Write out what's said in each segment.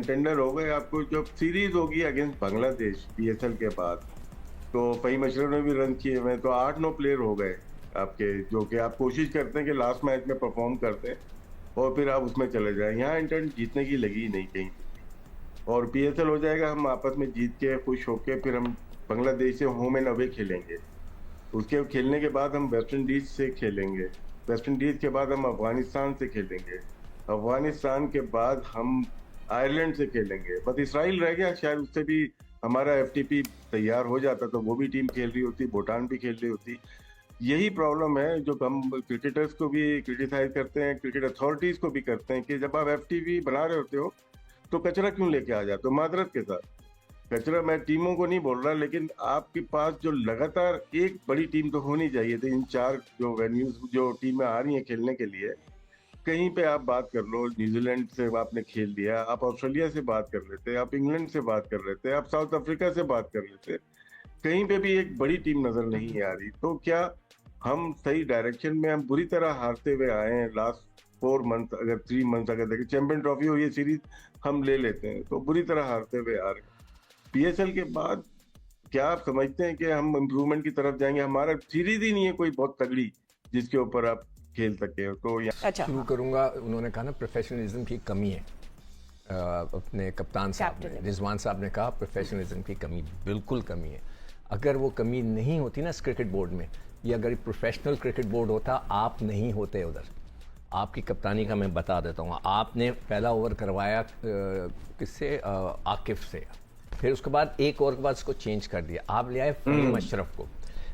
Contender हो गए। आपको जब सीरीज होगी अगेंस्ट बांग्लादेश पीएसएल के बाद, तो फहीम अशरफ ने भी रन किए हुए, तो 8-9 प्लेयर हो गए आपके, जो कि आप कोशिश करते हैं कि लास्ट मैच में परफॉर्म करते हैं और फिर आप उसमें चले जाएं। यहाँ इंटेंट जीतने की लगी नहीं कहीं से भी। और पीएसएल हो जाएगा, हम आपस में जीत के खुश होके फिर हम बांग्लादेश से होम एंड अवे खेलेंगे। उसके खेलने के बाद हम वेस्ट इंडीज से खेलेंगे। वेस्ट इंडीज के बाद हम अफगानिस्तान से खेलेंगे। अफगानिस्तान के बाद हम आयरलैंड से खेलेंगे। बस इसराइल रह गया, शायद उससे भी हमारा एफटीपी तैयार हो जाता तो वो भी टीम खेल रही होती, भूटान भी खेल रही होती। यही प्रॉब्लम है जो हम क्रिकेटर्स को भी क्रिटिसाइज करते हैं, क्रिकेट अथॉरिटीज को भी करते हैं कि जब आप एफटीपी बना रहे होते हो तो कचरा क्यों लेके आ जाते हो। माजरत के साथ कचरा, मैं टीमों को नहीं बोल रहा, लेकिन आपके पास जो लगातार एक बड़ी टीम तो होनी चाहिए थी। इन 4 जो वेन्यूज जो टीमें आ रही हैं खेलने के लिए, कहीं पे आप बात कर लो, न्यूजीलैंड से आपने खेल लिया, आप ऑस्ट्रेलिया से बात कर लेते, आप इंग्लैंड से बात कर लेते, आप साउथ अफ्रीका से बात कर लेते, कहीं पे भी एक बड़ी टीम नजर नहीं आ रही। तो क्या हम सही डायरेक्शन में, हम बुरी तरह हारते हुए आए हैं लास्ट 4 मंथ, अगर 3 मंथ अगर देखें, चैंपियन ट्रॉफी हो ये सीरीज हम ले लेते हैं तो बुरी तरह हारते हुए आ रहे हैं। पीएसएल के बाद क्या आप समझते हैं कि हम इम्प्रूवमेंट की तरफ जाएंगे? हमारा सीरीज ही नहीं है कोई बहुत तगड़ी जिसके ऊपर आप खेल सके हो। तो अच्छा, शुरू करूंगा। उन्होंने कहा ना प्रोफेशनलिज्म की कमी है, अपने कप्तान साहब ने, रिजवान साहब ने कहा प्रोफेशनलिज्म की कमी, बिल्कुल कमी है। अगर वो कमी नहीं होती ना इस क्रिकेट बोर्ड में, या अगर प्रोफेशनल क्रिकेट बोर्ड होता, आप नहीं होते उधर। आपकी कप्तानी का मैं बता देता हूँ। आपने पहला ओवर करवाया किससे? आकिफ से। फिर उसके बाद एक ओवर के बाद उसको चेंज कर दिया, आप ले आए फहीम अशरफ को।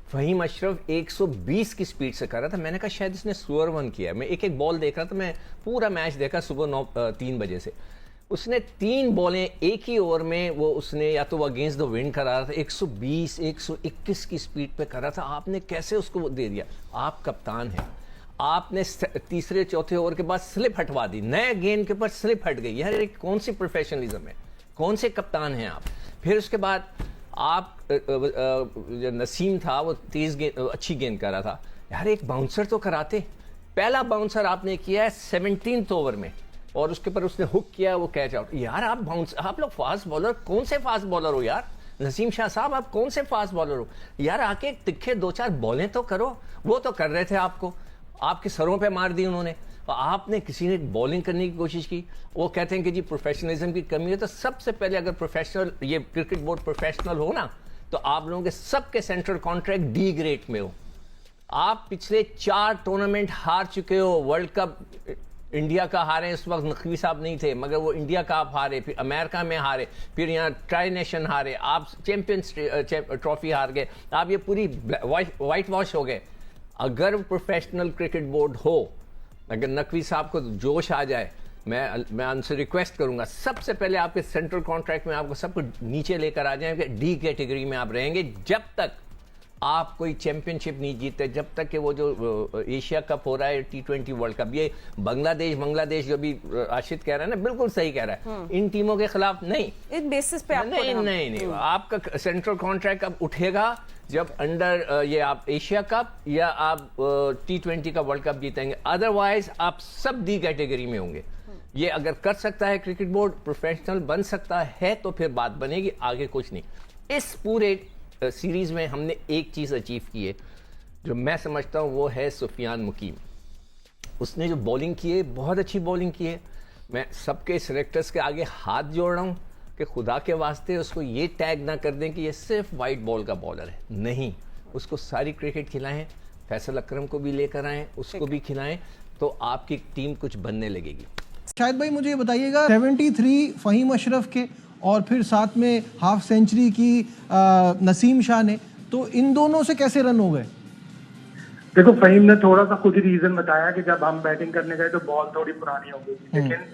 फहीम अशरफ 120 की स्पीड से कर रहा था। मैंने कहा शायद इसने स्लोअर वन किया है। मैं एक एक बॉल देख रहा था, मैं पूरा मैच देखा सुबह 3 बजे से। उसने 3 बॉलें एक ही ओवर में, वो उसने या तो वो अगेंस्ट द विंड करा रहा था, 120 121 की स्पीड पे कर रहा था। आपने कैसे उसको दे दिया? आप कप्तान हैं, आपने तीसरे चौथे ओवर के बाद स्लिप हटवा दी, नए गेंद के ऊपर स्लिप हट गई। यार कौन सी प्रोफेशनलिज्म है? कौन से कप्तान हैं आप? फिर उसके बाद आप जो नसीम था वो तेज गेंद, अच्छी गेंद कर रहा था। यार एक बाउंसर तो कराते। पहला बाउंसर आपने किया है 17th ओवर में, और उसके ऊपर उसने हुक किया, वो कैच आउट। यार आप लोग फास्ट बॉलर, कौन से फास्ट बॉलर हो यार? नसीम शाह साहब आप कौन से फास्ट बॉलर हो यार? आके तिखे 2-4 बॉलें तो करो। वो तो कर रहे थे, आपको आपके सरों पे मार दी उन्होंने। आपने किसी ने बॉलिंग करने की कोशिश की, वो कहते हैं कि जी प्रोफेशनलिज्म की कमी है। तो सबसे पहले अगर प्रोफेशनल, ये क्रिकेट बोर्ड प्रोफेशनल हो ना, तो आप लोगों के सबके सेंट्रल कॉन्ट्रैक्ट डी ग्रेड में हो। आप पिछले 4 टूर्नामेंट हार चुके हो। वर्ल्ड कप इंडिया का हारे, इस वक्त नकवी साहब नहीं थे, मगर वो इंडिया का आप हारे, फिर अमेरिका में हारे, फिर यहाँ ट्राई नेशन हारे, आप चैंपियंस ट्रॉफी हार गए, आप ये पूरी वाइट वॉश हो गए। अगर प्रोफेशनल क्रिकेट बोर्ड हो, अगर नकवी साहब को जोश आ जाए, मैं उनसे रिक्वेस्ट करूंगा सबसे पहले आपके सेंट्रल कॉन्ट्रैक्ट में आपको सब कुछ नीचे लेकर आ जाएंगे। डी कैटेगरी में आप रहेंगे जब तक आप कोई चैंपियनशिप नहीं जीतते, जब तक कि वो जो एशिया कप हो रहा है, T20 वर्ल्ड कप, ये बांग्लादेश जो भी आशित कह रहा है ना, बिल्कुल सही कह रहा है। इन टीमों के खिलाफ नहीं, इस बेसिस पे नहीं, आपका सेंट्रल कॉन्ट्रैक्ट अब उठेगा जब अंडर ये आप एशिया कप या आप T20 का वर्ल्ड कप जीतेंगे। अदरवाइज आप सब डी कैटेगरी में होंगे। ये अगर कर सकता है क्रिकेट बोर्ड, प्रोफेशनल बन सकता है, तो फिर बात बनेगी, आगे कुछ नहीं। इस पूरे सीरीज में हमने एक चीज अचीव की है जो मैं समझता हूं, वो है सुफियान मुकीम। उसने जो बॉलिंग की है, बहुत अच्छी बॉलिंग की है। मैं सबके सिलेक्टर्स के आगे हाथ जोड़ रहा हूं कि खुदा के वास्ते उसको ये टैग ना कर दें कि ये सिर्फ वाइट बॉल का बॉलर है। नहीं, उसको सारी क्रिकेट खिलाएं, फैसल अकरम को भी लेकर आएं, उसको भी खिलाएं, तो आपकी टीम कुछ बनने लगेगी। शाहिद भाई मुझे ये बताइएगा, 73 फहीम अशरफ के और फिर साथ में हाफ सेंचुरी की नसीम शाह ने, तो इन दोनों से कैसे रन हो गए? देखो, फहीम ने थोड़ा सा खुद ही रीजन बताया कि जब हम बैटिंग करने गए तो बॉल थोड़ी पुरानी हो गई थी, लेकिन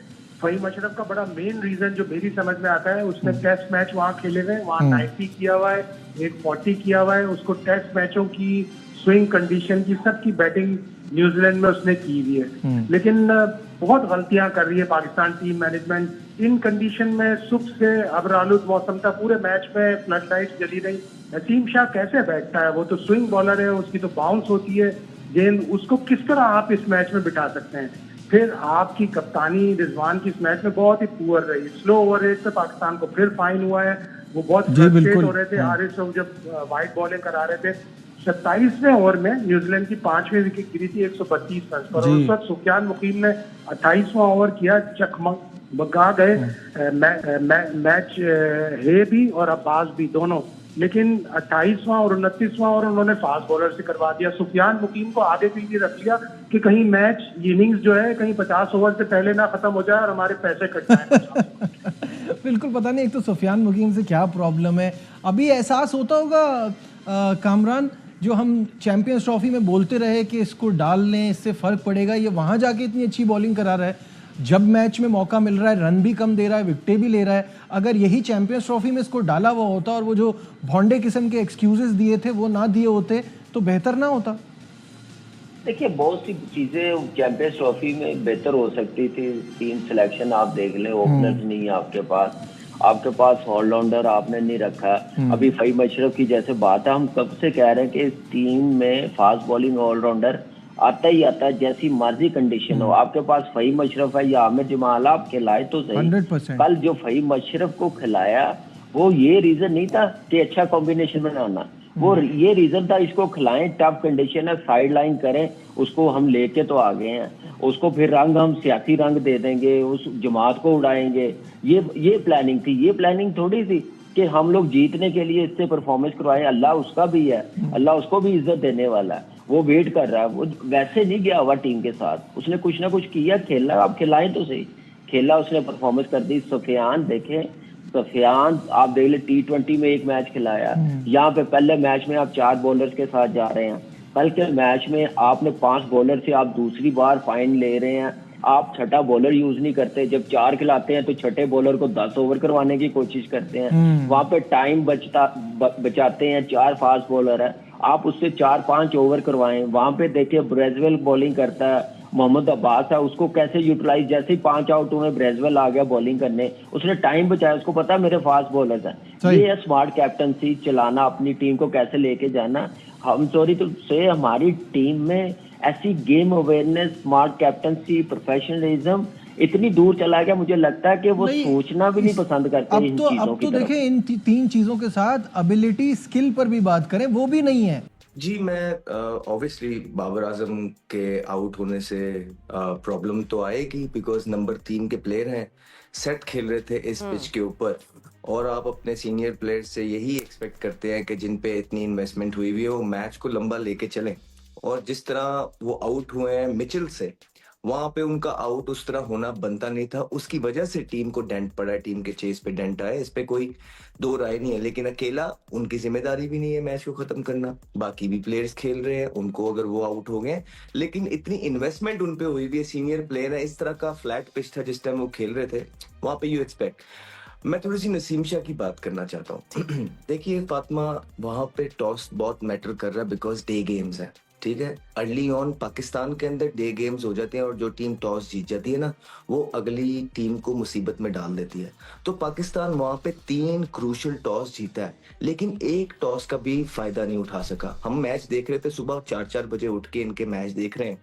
फहीम अशरफ का बड़ा मेन रीजन जो मेरी समझ में आता है, उसने टेस्ट मैच वहाँ खेले हुए, वहाँ 90 किया हुआ है, एक 40 किया हुआ है। उसको टेस्ट मैचों की स्विंग कंडीशन की सबकी बैटिंग न्यूजीलैंड में उसने की हुई है। लेकिन बहुत गलतियां कर रही है पाकिस्तान टीम मैनेजमेंट। इन कंडीशन में सुबह से अब्र आलूद मौसम था, पूरे मैच में फ्लड लाइट जली रही। नसीम शाह कैसे बैठता है? वो तो स्विंग बॉलर है, उसकी तो बाउंस होती है गेंद, उसको किस तरह आप इस मैच में बिठा सकते हैं? फिर आपकी कप्तानी रिजवान की इस मैच में बहुत ही पुअर रही, स्लो ओवर रेट पे पाकिस्तान को फिर फाइन हुआ है, वो बहुत फ्रस्ट्रेट हो रहे थे। हारिस रऊफ जब वाइड बॉलिंग करा रहे थे, 27वें ओवर में न्यूजीलैंड की 5वीं विकेट गिरी थी 132 रन पर, उस वक्त सुफियान मुकीम ने 28वां ओवर किया, चकमगा गए मैच है भी और अब्बास भी दोनों, लेकिन 28वां और 29वां ओवर उन्होंने फास्ट बॉलर से करवा दिया। सुफियान मुकीम को आगे भी ये रख लिया कि कहीं मैच इनिंग्स जो है कहीं 50 ओवर से पहले ना खत्म हो जाए और हमारे पैसे कट जाए। बिल्कुल, पता नहीं एक तो सुफियान मुकीम से क्या प्रॉब्लम है। अभी एहसास होता होगा कामरान, जो हम चैंपियंस ट्रॉफी में बोलते रहे कि इसको डाल लें, इससे फर्क पड़ेगा, ये वहां जाके इतनी अच्छी बॉलिंग करा रहा है, जब मैच में मौका मिल रहा है रन भी कम दे रहा है, विकेटें भी ले रहा है। अगर यही चैंपियंस ट्रॉफी में इसको डाला हुआ होता और वो जो भोंडे किस्म के एक्सक्यूजेस दिए थे वो ना दिए होते तो बेहतर ना होता। देखिए, बहुत सी चीजें चैंपियंस ट्रॉफी में बेहतर हो सकती थी। टीम सिलेक्शन आप देख लें, ओपनर्स नहीं है आपके पास ऑलराउंडर आपने नहीं रखा। अभी फहीम अशरफ की जैसे बात है, हम कब से कह रहे हैं कि इस टीम में फास्ट बॉलिंग ऑलराउंडर आता ही आता है, जैसी मर्जी कंडीशन हो। आपके पास फहीम अशरफ है या आमिर जमाल, आप खिलाए तो सही। 100%। कल जो फहीम अशरफ को खिलाया वो ये रीजन नहीं था कि अच्छा कॉम्बिनेशन बनाना, वो ये रीजन था इसको खिलाएं, टफ कंडीशन है, साइड लाइन करें, उसको हम लेके तो आ गए हैं, उसको फिर रंग हम सियासी रंग दे देंगे, उस जमात को उड़ाएंगे। ये प्लानिंग थी, ये प्लानिंग थोड़ी थी कि हम लोग जीतने के लिए इससे परफॉर्मेंस करवाएं। अल्लाह उसका भी है, अल्लाह उसको भी इज्जत देने वाला है, वो वेट कर रहा है। वो वैसे नहीं गया हुआ टीम के साथ, उसने कुछ ना कुछ किया, खेला, आप खिलाएं तो सही, खेला, उसने परफॉर्मेंस कर दी। सुफियान देखें, सुफियान आप देख ले, T20 में एक मैच खिलाया, यहाँ पे पहले मैच में आप 4 बॉलर्स के साथ जा रहे हैं, कल के मैच में आपने 5 बॉलर से आप दूसरी बार फाइन ले रहे हैं, आप छठा बॉलर यूज नहीं करते। जब 4 खिलाते हैं तो छठे बॉलर को 10 ओवर करवाने की कोशिश करते हैं, वहां पे टाइम बचाते हैं। 4 फास्ट बॉलर है, आप उससे 4-5 ओवर करवाएं। वहां पे देखिए ब्रेजवेल बॉलिंग करता है, मोहम्मद अब्बास है, उसको कैसे यूटिलाइज, जैसे ही 5 आउट हुए ब्रेजवेल आ गया बॉलिंग करने, उसने टाइम बचाया, उसको पता है मेरे फास्ट बॉलर्स हैं। ये है स्मार्ट कैप्टनसी, चलाना अपनी टीम को कैसे लेके जाना। हम सॉरी तो से हमारी टीम में ऐसी game awareness, smart captaincy, professionalism इतनी दूर चला गया, मुझे लगता है कि वो सोचना भी नहीं पसंद करते इन चीजों की तरफ। अब तो देखें इन 3 चीजों के साथ एबिलिटी, स्किल पर भी बात करें, वो भी नहीं है। जी, मैं ऑब्वियसली बाबर आजम के आउट होने से प्रॉब्लम तो आएगी, बिकॉज नंबर 3 के प्लेयर हैं, सेट खेल रहे थे इस पिच के ऊपर, और आप अपने सीनियर प्लेयर से यही एक्सपेक्ट करते हैं कि जिन पे इतनी इन्वेस्टमेंट हुई हुई है वो मैच को लंबा लेके चलें। और जिस तरह वो आउट हुए हैं मिचेल से, वहां पे उनका आउट उस तरह होना बनता नहीं था, उसकी वजह से टीम को डेंट पड़ा है, टीम के चेस पे डेंट आया, इस पे कोई दो राय नहीं है। लेकिन अकेला उनकी जिम्मेदारी भी नहीं है मैच को खत्म करना, बाकी भी प्लेयर्स खेल रहे हैं, उनको अगर वो आउट हो गए, लेकिन इतनी इन्वेस्टमेंट उनपे हुई भी है, सीनियर प्लेयर है, इस तरह का फ्लैट पिच था जिस टाइम वो खेल रहे थे, वहां पे यू एक्सपेक्ट। मैं थोड़ी सी नसीम शाह की बात करना चाहता हूँ। देखिए फातिमा, वहां पे टॉस बहुत मैटर कर रहा है, बिकॉज डे गेम्स है, ठीक है। अर्ली ऑन पाकिस्तान के अंदर डे गेम्स हो जाते हैं, और जो टीम टॉस जीत जाती है ना, वो अगली टीम को मुसीबत में डाल देती है। तो पाकिस्तान वहां पे 3 क्रूशल टॉस जीता है, लेकिन एक टॉस का भी फायदा नहीं उठा सका। हम मैच देख रहे थे, सुबह 4-4 बजे उठ के इनके मैच देख रहे हैं।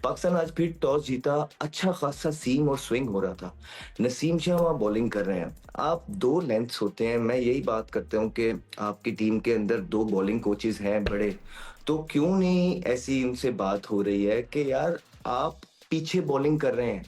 पाकिस्तान आज फिर टॉस जीता, अच्छा खासा सीम और स्विंग हो रहा था, नसीम शाह वहां बॉलिंग कर रहे हैं। आप 2 लेंथ्स होते हैं, मैं यही बात करता हूँ कि आपकी टीम के अंदर 2 बॉलिंग कोचेस हैं बड़े, तो क्यों नहीं ऐसी उनसे बात हो रही है कि यार आप पीछे बॉलिंग कर रहे हैं,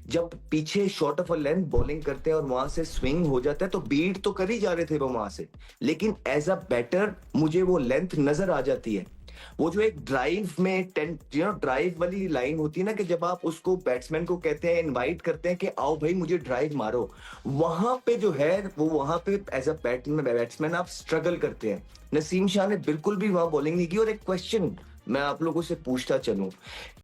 जब पीछे short of a length bowling करते हैं और वहां से स्विंग हो जाता है तो बीट तो कर ही जा रहे थे वो वहां से, लेकिन एज अ बैटर मुझे वो लेंथ नजर आ जाती है। वो जो एक ड्राइव में ड्राइव वाली लाइन होती है ना, कि जब आप उसको बैट्समैन को कहते हैं, इनवाइट करते हैं कि आओ भाई मुझे ड्राइव मारो, वहां पे जो है वो वहां पे एज अ बैट्समैन आप स्ट्रगल करते हैं। नसीम शाह ने बिल्कुल भी वहां बॉलिंग नहीं की। और एक क्वेश्चन मैं आप लोगों से पूछता चलूं,